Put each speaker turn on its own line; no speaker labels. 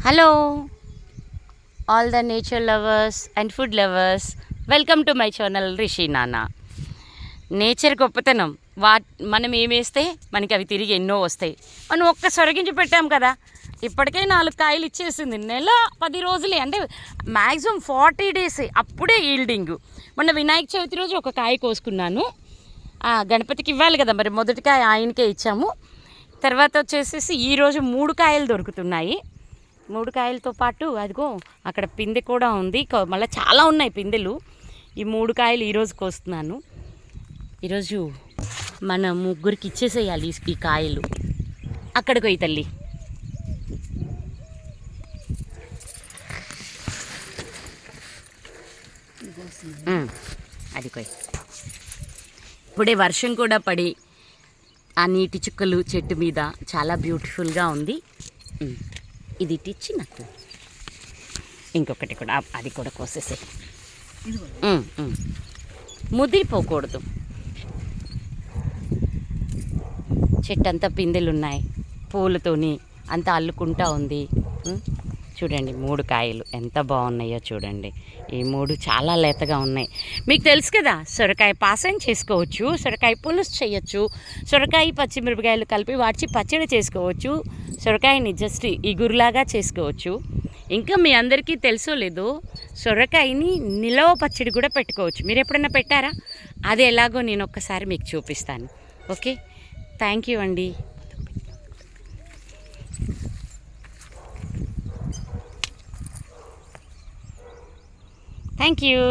Hello all the nature lovers and food lovers, welcome to my channel Rishi నాన్న. Nature గొప్పతనం మనం ఏమేస్తే మనకి అవి తిరిగి ఎన్నో వస్తాయి. మనం ఒక్క సొరగించి పెట్టాం కదా, ఇప్పటికే 4 కాయలు ఇచ్చేసింది. నెల 10 రోజులే, అంటే మ్యాక్సిమం 40 డేస్ అప్పుడే ఈల్డింగ్. మొన్న వినాయక చవితి రోజు ఒక కాయ కోసుకున్నాను. గణపతికి ఇవ్వాలి కదా, మరి మొదటి కాయ ఆయనకే ఇచ్చాము. తర్వాత వచ్చేసేసి ఈరోజు 3 కాయలు దొరుకుతున్నాయి. 3 కాయలతో పాటు అదిగో అక్కడ పిందె కూడా ఉంది. మళ్ళీ చాలా ఉన్నాయి పిందెలు. ఈ 3 కాయలు ఈరోజు కోస్తున్నాను. ఈరోజు మన ముగ్గురికి ఇచ్చేసేయాలి ఈ కాయలు. అక్కడికి పోయి తల్లి. అది పోయి. ఇప్పుడే వర్షం కూడా పడి ఆ నీటి చుక్కలు చెట్టు మీద చాలా బ్యూటిఫుల్గా ఉంది. ఇది ఇచ్చి నాకు ఇంకొకటి కూడా, అది కూడా కోసేసే. ముదిరిపోకూడదు. చెట్టు అంతా పిందెలు ఉన్నాయి, పూలతోని అంతా అల్లుకుంటా ఉంది. చూడండి 3 కాయలు ఎంత బాగున్నాయో చూడండి. ఈ 3 చాలా లేతగా ఉన్నాయి. మీకు తెలుసు కదా, సొరకాయ పాసం చేసుకోవచ్చు, సొరకాయ పులుసు చేయొచ్చు, సొరకాయ పచ్చిమిరపకాయలు కలిపి వాటి పచ్చడి చేసుకోవచ్చు, సొరకాయని జస్ట్ ఇగురులాగా చేసుకోవచ్చు. ఇంకా మీ అందరికీ తెలుసో లేదో, సొరకాయని నిలవ పచ్చడి కూడా పెట్టుకోవచ్చు. మీరు ఎప్పుడైనా పెట్టారా? అది ఎలాగో నేను ఒక్కసారి మీకు చూపిస్తాను. ఓకే, థ్యాంక్ యూ అండి. Thank you.